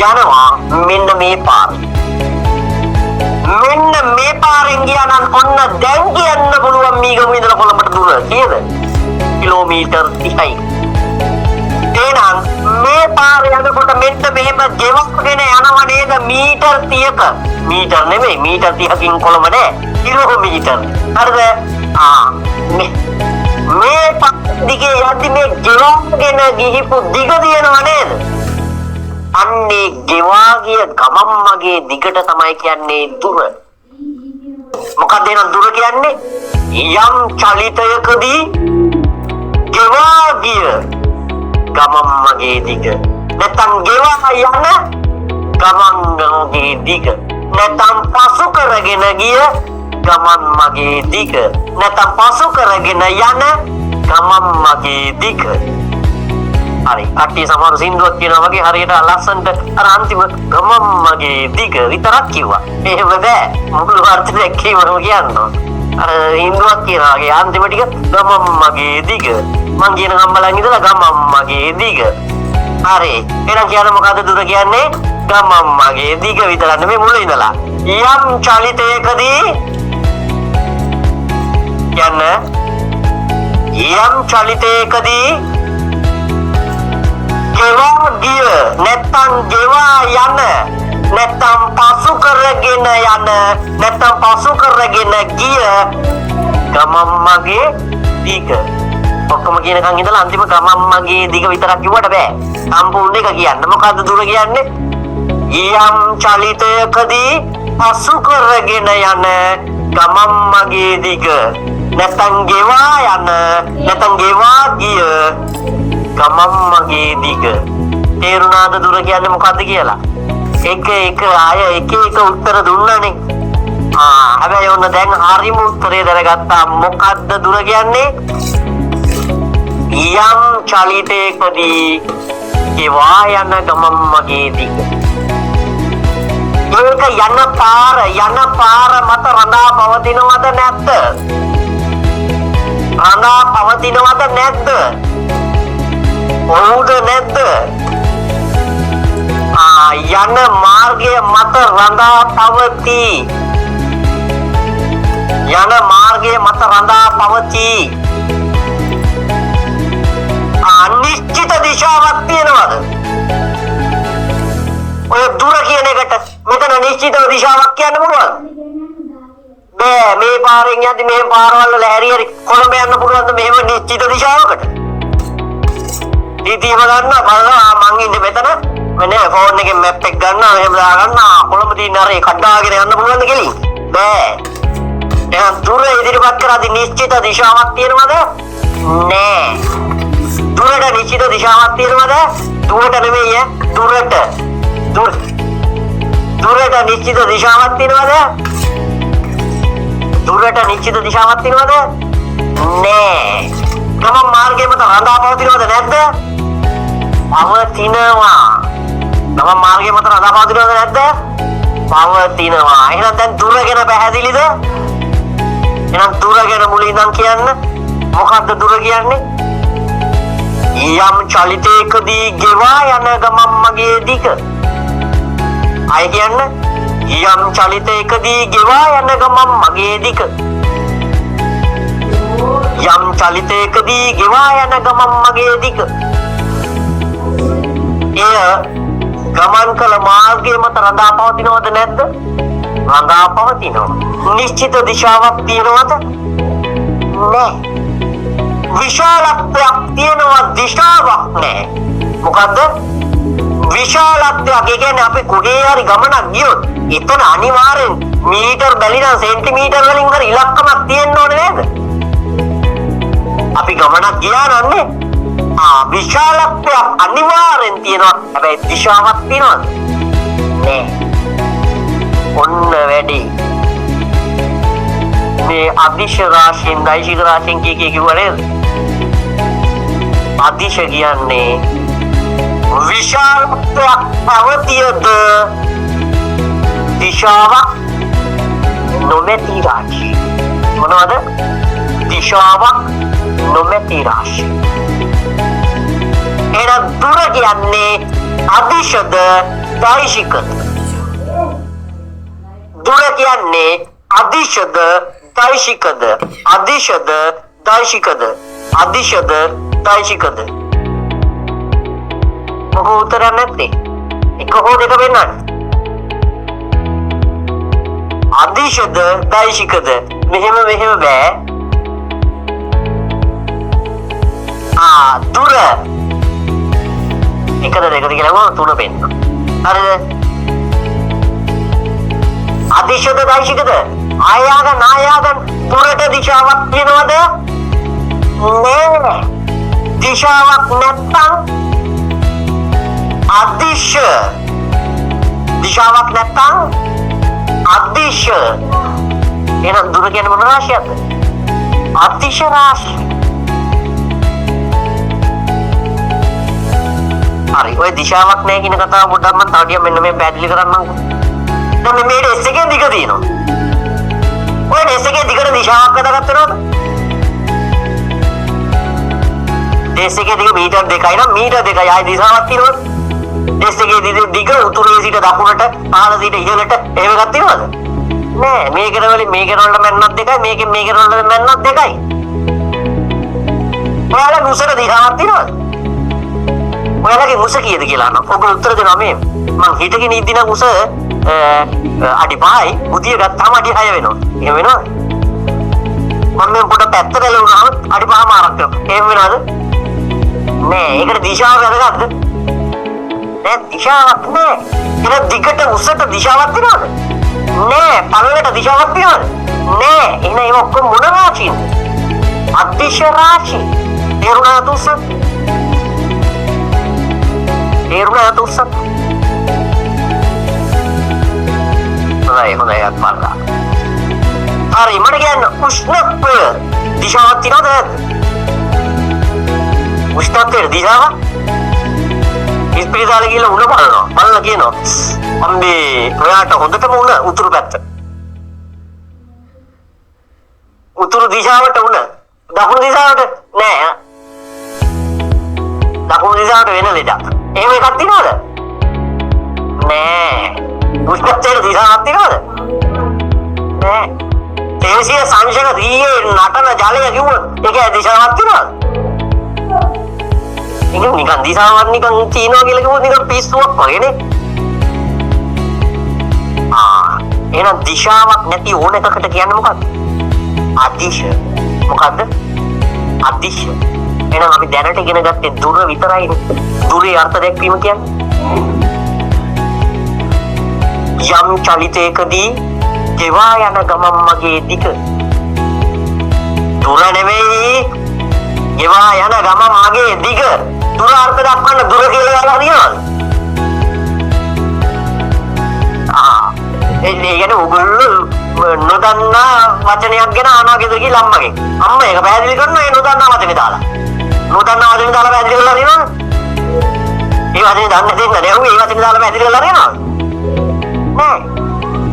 යනවා මෙන්න මේ පාරේ. මෙන්න මේ පාරෙන් ගියා නම් ඔන්න දැන් කියන්න පුළුවන් මීගම ඉඳලා කොළඹට දුර කීයද? කිලෝමීටර් 30යි. එහෙනම් මේ පාරේ යනකොට මෙන්න මෙහෙම ගෙවගෙන යනවා නේද මීටර් 30ක. මීටර් නෙමෙයි මීටර් 30කින් කොළඹ නෑ කිලෝමීටර්. හරිද? මේ දිගේ යද්දි මේ ගෙවගෙන ගිහිපු දිග දිනව නේද? අන්නේ ගෙවා ගිය ගමන් මගේ දිගට තමයි කියන්නේ දුර. මොකක්ද එහෙනම් දුර කියන්නේ? යම් චලිතයකදී ගෙවා ගිය ගමන් මගේ දිග. නැත්නම් ගෙවා යන ගමන් මගේ දිග. නැත්නම් පසු කරගෙන ගිය ගමන් මගේ දිග. නැත්නම් පසු කරගෙන යන ගමන් මගේ දිග. හරි. කට්ටිය සමහර සින්දුවක් කියනවා වගේ හරියට ලස්සනට අර අන්තිම ගමන් මගේ දිග විතරක් කිව්වා. එහෙම බෑ. මුළු අර්ථයක් කියවම කියනවා. අර හින්දුවක් කියනවා වගේ අන්තිම ටික ගමන් මගේ දිග. මං කියන ගම්බලන් ඉඳලා ගමන් මගේ දිග. හරි. එහෙනම් කියන්න මොකද්ද දුර කියන්නේ? ගමන් මගේ දිග විතර නෙමෙයි මුල ඉඳලා. යම් චලිතයකදී යන්න යම් චලිතයකදී ගෙවා ගිය නැත්තම් ගෙවා යන නැත්තම් පසු කරගෙන යන නැත්තම් පසු කරගෙන ගිය ගමන් මගේ දිග. ඔක්කොම කියනකන් ඉඳලා අන්තිම ගමන් මගේ දිග විතරක් කිව්වට බෑ. සම්පූර්ණ එක කියන්න. මොකද්ද දුර කියන්නේ? යම් චලිතයකදී පසු කරගෙන යන ගමන් මගේ දිග. නැත්තම් ගෙවා යන නැත්තම් ගෙවා ගිය ගමන් මගේ දිග. තේරුණාද දුර කියන්නේ මොකද්ද කියලා? එක අය එක උත්තර දුන්නානේ. හැබැයි ඔන්න දැන් හරිම උත්තරේ දැනගත්තා. මොකද්ද දුර කියන්නේ? යම් චලිතයකදී ගෙවා යන ගමන් මගේ දිග. ඒක යන පාර මත රඳා පවතිනවද නැද්ද? රඳා පවතිනවද නැද්ද? ඔව්ද නැද්ද? යන මාර්ගය මත රඳා පවතී. යන මාර්ගය මත රඳා පවතී. නිශ්චිත දිශාවක් තියෙනවද? ඔය දුර කියන එකට මෙතන නිශ්චිත දිශාවක් කියන්න පුළුවන්ද? බෑ. මේ පාරෙන් යද්දි මේ පාරවල් වල හැරි කොළඹ යන්න පුළුවන්ද මෙහෙම නිශ්චිත දිශාවකට? ඉතින් බලන්න මං ඉන්නේ මෙතන මෙන්න ෆෝන් එකේ මැප් එක ගන්නවා මෙහෙම දාගන්න කොළඹ තියෙන අර කඩාගෙන යන්න පුළුවන්ද කෙලින්? බෑ. එහෙනම් දුර ඉදිරිපත් කරද්දී නිශ්චිත දිශාවක් තියෙනවද? නෑ. දුරට නිශ්චිත දිශාවක් තියෙනවද? දුරට නෙමෙයි දුරට. දුරට නිශ්චිත දිශාවක් තියෙනවද? දුරට නිශ්චිත දිශාවක් තියෙනවද? නෑ. ගමන් මාර්ගයේ මත රඳා පවතිනවද නැද්ද? පවතිනවා. ගමන් මාර්ගයේ මත රඳා පවතිනවද නැද්ද? පවතිනවා. එහෙනම් දැන් දුර ගැන පැහැදිලිද? එහෙනම් දුර ගැන මුලින් ඉඳන් කියන්න. මොකද්ද දුර කියන්නේ? යම් චලිතයකදී ගෙවා යන ගමන් මගේ දිග. අය කියන්න යම් චලිතයකදී ගෙවා යන ගමන් මගේ දිග. යම් චලිතයකදී ගෙවා යන ගමන් මගේ දිග. එය ගමන් කළ මාර්ගය මත රඳා පවතිනවද නැද්ද? රඳා පවතිනවා. නිශ්චිත දිශාවක් තියෙනවද? නැහැ. විශාලත්වයක් තියෙනවා, දිශාවක් නැහැ. මොකද්ද? විශාලත්වයක්. ඒ කියන්නේ අපි කොහේ හරි ගමනක් ගියොත් එතන අනිවාර්යෙන් මීටර් බැලිනම් සෙන්ටිමීටර් වලින් හරි ඉලක්කමක් තියෙන්න ඕනේ නේද? අපි ගමනක් ගියා නන්නේ. විශාලත්වයක් අනිවාර්යෙන් තියෙනවා. හැබැයි දිශාවක් තියෙනවද? නෑ. ඔන්න වැඩි. මේ අදිශ රාශියෙන් දෛශික රාශියෙන් කිව්වා නේද? අදිශ කියන්නේ විශාලත්වයක් පවතියද දිශාවක් නොමැති රාශිය. මොනවද? දිශාවක් නොමැති රාශිය. එහෙනම් දුර කියන්නේ අදිශද දෛශිකද? දුර කියන්නේ අදිශද දෛශිකද? අදිශද දෛශිකද? අදිශද දෛශිකද? මොකෝ උත්තර නැත්තේ? එක හෝ දෙක වෙන්නත්. අදිශද දෛශිකද? මෙහෙම බෑ. දුර එකද දෙකද කියලා තුන වෙන්න. හරිද? අදිශද දෛශිකද? ආයාගන් දුරට දිශාවක් තියෙනවද? නෑ. දිශාවක් නැත්තම් අදිශ. දිශාවක් නැත්තම් අදිශ. එහෙනම් දුර කියන්නේ මොන රාශියක්ද? අදිශ රාශිය. හරි. ඔය දිශාවක් නැහැ කියන කතාව පොඩ්ඩක් මම තව ටිකක් මෙන්න මේ පැහැදිලි කරන්නම්කෝ. දැන් මේ S එකේ දිග තියෙනවා. ඔය S එකේ දිගට දිශාවක් හදාගත්ත වෙනවද? S එකේ දිග මීටර් 2යි නම් මීටර් 2යි ආයි දිශාවක් තියෙනවද? S එකේ දිග උතුරේ සිට දකුණට, පහළ සිට ඉහළට එහෙම එකක් තියෙනවද? නෑ. මේකට වලින් මේකට වලට මැන්නක් 2යි, මේකෙන් මේකට වලට මැන්නක් 2යි. ඔයාලා උසට දිශාවක් තියෙනවද? ඔයාලගේ උස කීයද කියලා අහනවා. ඔබ උත්තර දෙනවා මේ. මං හිතගෙන ඉද්දි නම් උස අඩි 5යි. උදිය ගත්තාම අඩි 6 වෙනවා. එහෙම වෙනවද? මම මේ පොඩ පැත්තට ලැබුණාම අඩි 5 මාරක් වෙනවා. එහෙම වෙනවද? නෑ. ඒකට දිශාව වැදගත්ද? නෑ, දිශාවක් නෑ. ඒක දිගට උසට දිශාවක් තියෙනවද? නෑ. පළලට දිශාවක් තියෙනවද? නෑ. එහෙනම් ඒක ඔක්කොම මොන රාශියද? අදිශ රාශිය. තේරුණාද උස? තේරුණාද උස? හොඳයි අත්පල්ලා. හරි, මට කියන්න උෂ්ණත්වය දිශාවක් තියෙනවද නැද්ද? උෂ්ණත්වයේ දිශාව ඉස්පිරිතාලේ ගිහලා උණ බලලා කියනවා අම්බේ ඔයාට හොඳටම උණ උතුරු පැත්ත. උතුරු දිශාවට උණ. දකුණු දිශාවට නෑ. දකුණු දිශාවට වෙන ලෙඩක්. එහෙම එකක් තියෙනවද? නෑ. උෂ්ණත්වයේ දිශාවක් තියෙනවද? නෑ. තේසිය සංශක දීයේ නටන ජලය කිව්වොත් ඒකේ දිශාවක් තියෙනවද? නිකන් දිශාවක් නිකන් තියනවා කියලා කිව්වොත් නිකන් පිස්සුවක් වගේනේ. එහෙනම් දිශාවක් නැති ඕන එකකට කියන්නේ මොකක්ද? අදිශ. මොකද්ද? අදිශ. එහෙනම් අපි දැනට ඉගෙන ගත්තේ දුර විතරයිනේ. දුරේ අර්ථ දැක්වීම කියන්නේ යම් චලිතයකදී ගෙවා යන ගමන් මගේ දිග. දුර නෙමෙයි, ගෙවා යන ගමන් මගේ දිග. දුර අර්ථ දක්වන්න දුර කියලා යාලා හරියනවද? ඒ කියන්නේ ඔයගොල්ලෝ නොදන්නා වචනයක් ගැන අහනවා කියලා අම්මගෙන්. අම්මා ඒක පැහැදිලි කරනවා ඒ නොදන්නා වචනේ දාලා. නොදන්නා වචනේ දාලා පැහැදිලි කරලා හරියනවද? ඒ වචනේ දන්නේ නැති නේද? ඒ වචනේ දාලා පැහැදිලි කරලා හරියනවද? නෑ.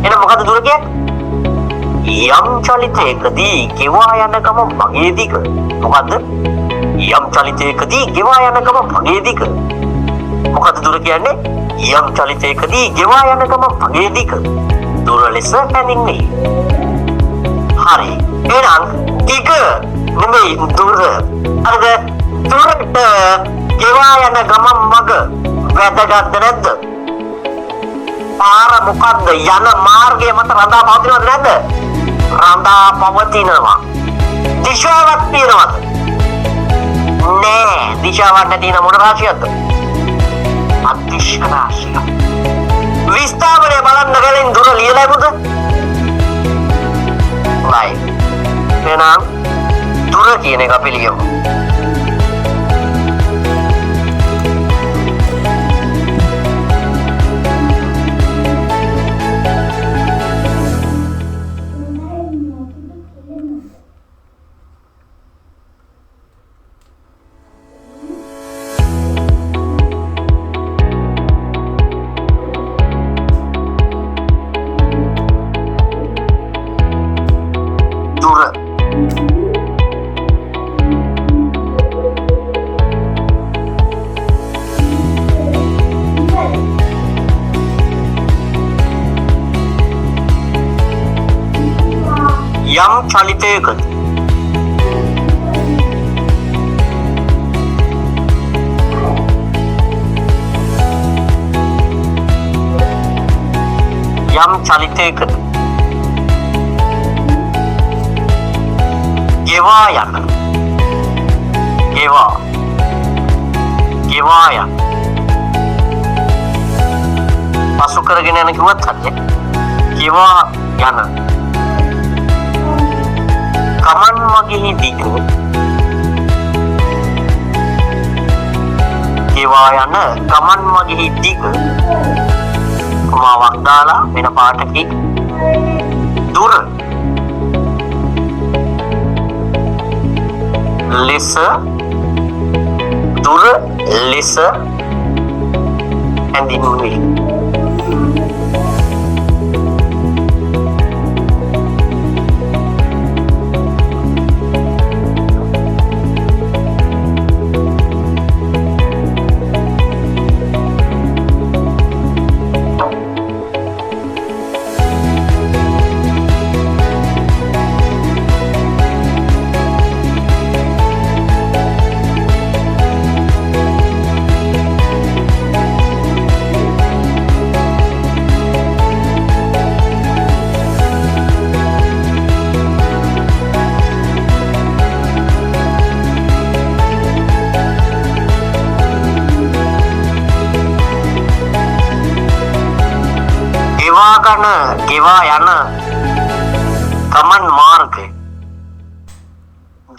එහෙනම් මොකද දුර කියන්නේ? යම් චලිතයකදී ගෙවා යන ගමන් මගේ දිග. මොකද්ද? යම් චලිතයකදී ගෙවා යන ගමන් මගේ දිග. මොකද්ද දුර කියන්නේ? යම් චලිතයකදී ගෙවා යන ගමන් මගේ දිග. දුර ලෙස හැඳින්වේ. හරි. එහෙනම් දිග නෙමෙයි දුර. අරද දුරට ගෙවා යන ගමන් මග වැදගත්ද නැද්ද? පාර මොකද්ද? යන මාර්ගය මත රඳා පවතිනවද නැද්ද? රඳා පවතිනවා. දිශාවක් තියෙනවද? නෑ. දිශාවක් නැති මොන රාශියක්ද? අදිශ රාශිය. විස්ථාපනය බලන්න ගලින් දුර ලියලාද? right. එහෙනම් දුර කියන එක අපි ලියමු. යම් චලිතයකද ගෙවා යන පසු කරගෙන යන කිව්වත් හරිය. ගෙවා යන ගමන් මගෙහි දිග ගෙවා යන ගමන් මගෙහි දිග කොමාවක් දාලා වෙන පාටකින් දුර ලෙස හැඳින්වේ.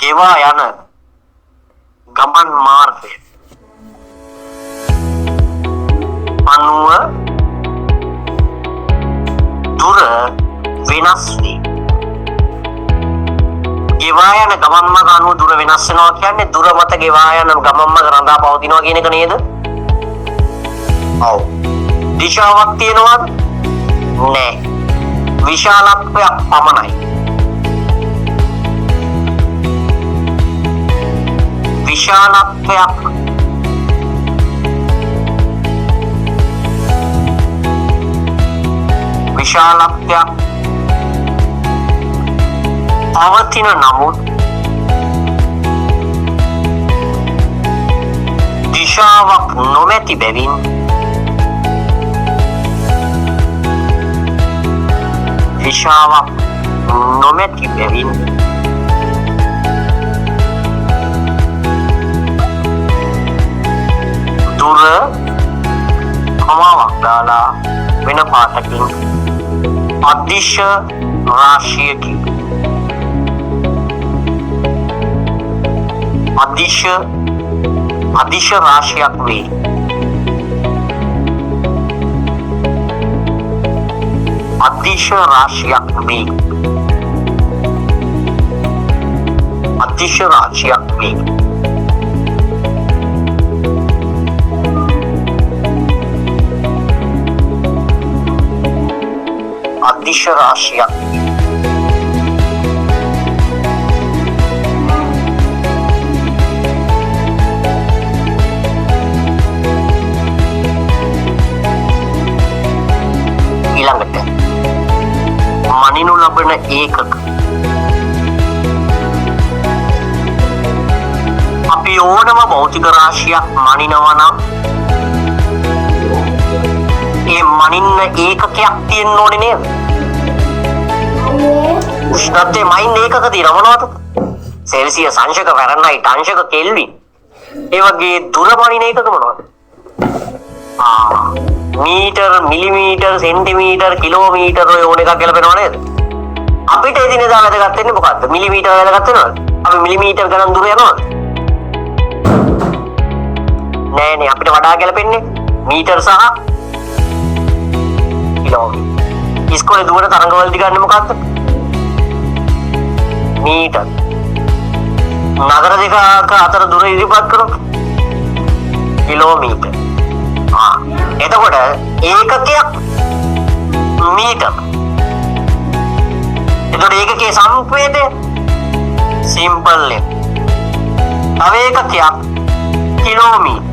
ගෙවා යන ගමන් මාර්ගය අනුව දුර වෙනස් වේ. ගෙවා යන ගමන් මඟ අනුව දුර වෙනස් වෙනවා කියන්නේ දුර මත ගෙවා යන ගමන් මඟ රඳා පවතිනවා කියන එක නේද? ඔව්. දිශාවක් තියෙනවද? නෑ. විශාලත්වයක් පමණයි. විශාලත්වයක් පවතින නමුත් දිශාවක් නොමැති බැවින් දුර කොමාවක් දාලා වෙන පාටකින් අදිශ රාශියකි. අදිශ රාශියක් වේ. අදිශ රාශියක් වේ. අදිශ රාශියක් වේ. අදිශ රාශියක් ඊළඟට ඒකක. අපි ඕනම භෞතික රාශියක් මනිනවා නම් ඒ මනින්න ඒකකයක් තියෙන්න ඕනේ නේද? උෂ්ණත්වයේ මයින් ඒකක තියෙනවා මොනවද? Celsius අංශක, Fahrenheit අංශක, කෙල්වින්. ඒ වගේ දුර මනින ඒකක මොනවද? මීටර්, මිලිමීටර්, සෙන්ටිමීටර්, කිලෝමීටර් ඔය ඕන එකක් ගැලපෙනව නේද? අපිට එදිනෙදා වැදගත් වෙන්නේ මොකද්ද? මිලිමීටර් වැදගත් වෙනවද? අපි මිලිමීටර් ගණන් දුර යනවද? නෑනේ, අපිට වඩා ගැලපෙන්නේ මීටර් සහ කිලෝමීටර්. ඉස්කෝලේ දුවන තරංගවලදී ගන්න මොකද්ද? මීටර්. නගර දෙකක අතර දුර ඉදිරිපත් කරොත් කිලෝමීටර්. එතකොට ඒකකයක් මීටර්. එතකොට ඒකකයේ සංවේදය සිම්පල් ලෙන්. තව ඒකකයක් කිලෝමීටර්.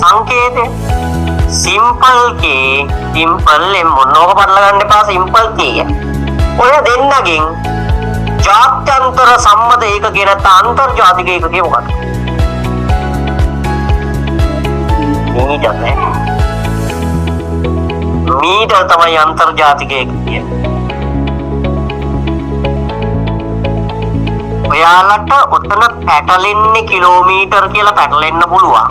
සංකේතය සිම්පල් කේ සිම්පල් ලෙන් මොනෝක පටල ගන්න එපා. සිම්පල් කේ ඔය දෙන්නගෙන් ජාත්‍යන්තර සම්මත ඒකකේ නැත්නම් අන්තර්ජාතික ඒකකේ මොකක්ද? මීටර් නේ. මීටර් තමයි අන්තර්ජාතික ඒකකය. ඔයාලට ඔතන පැටලෙන්නේ කිලෝමීටර් කියලා පැටලෙන්න පුළුවන්.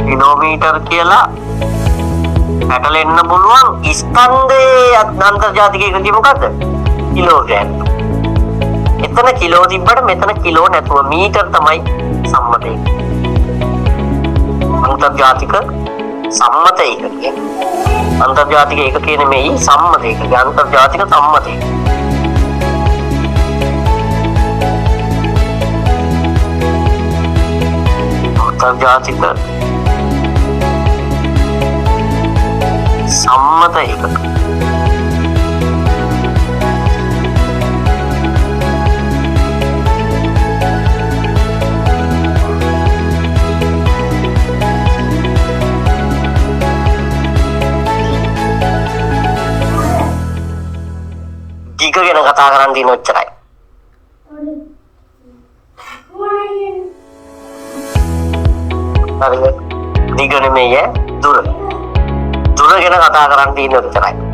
කිලෝමීටර් කියලා පැටලෙන්න පුළුවන්. ස්කන්ධයේ අන්තර්ජාතික ඒකකය මොකද්ද? කිලෝග්‍රෑම්. එතන කිලෝ තිබ්බට මෙතන කිලෝ නැතුව මීටර් තමයි සම්මත ඒකකය. අන්තර්ජාතික සම්මත ඒකකය. අන්තර්ජාතික ඒකකය නෙමෙයි සම්මත ඒකකය. අන්තර්ජාතික සම්මත ඒකකය. අන්තර්ජාතික සම්මත ඒකකය. දිග ගැන කතා කරන් දින ඔච්චරයි. හරිද? දිග නෙමෙයි දුර. දුර ගැන කතා කරන් දින ඔච්චරයි.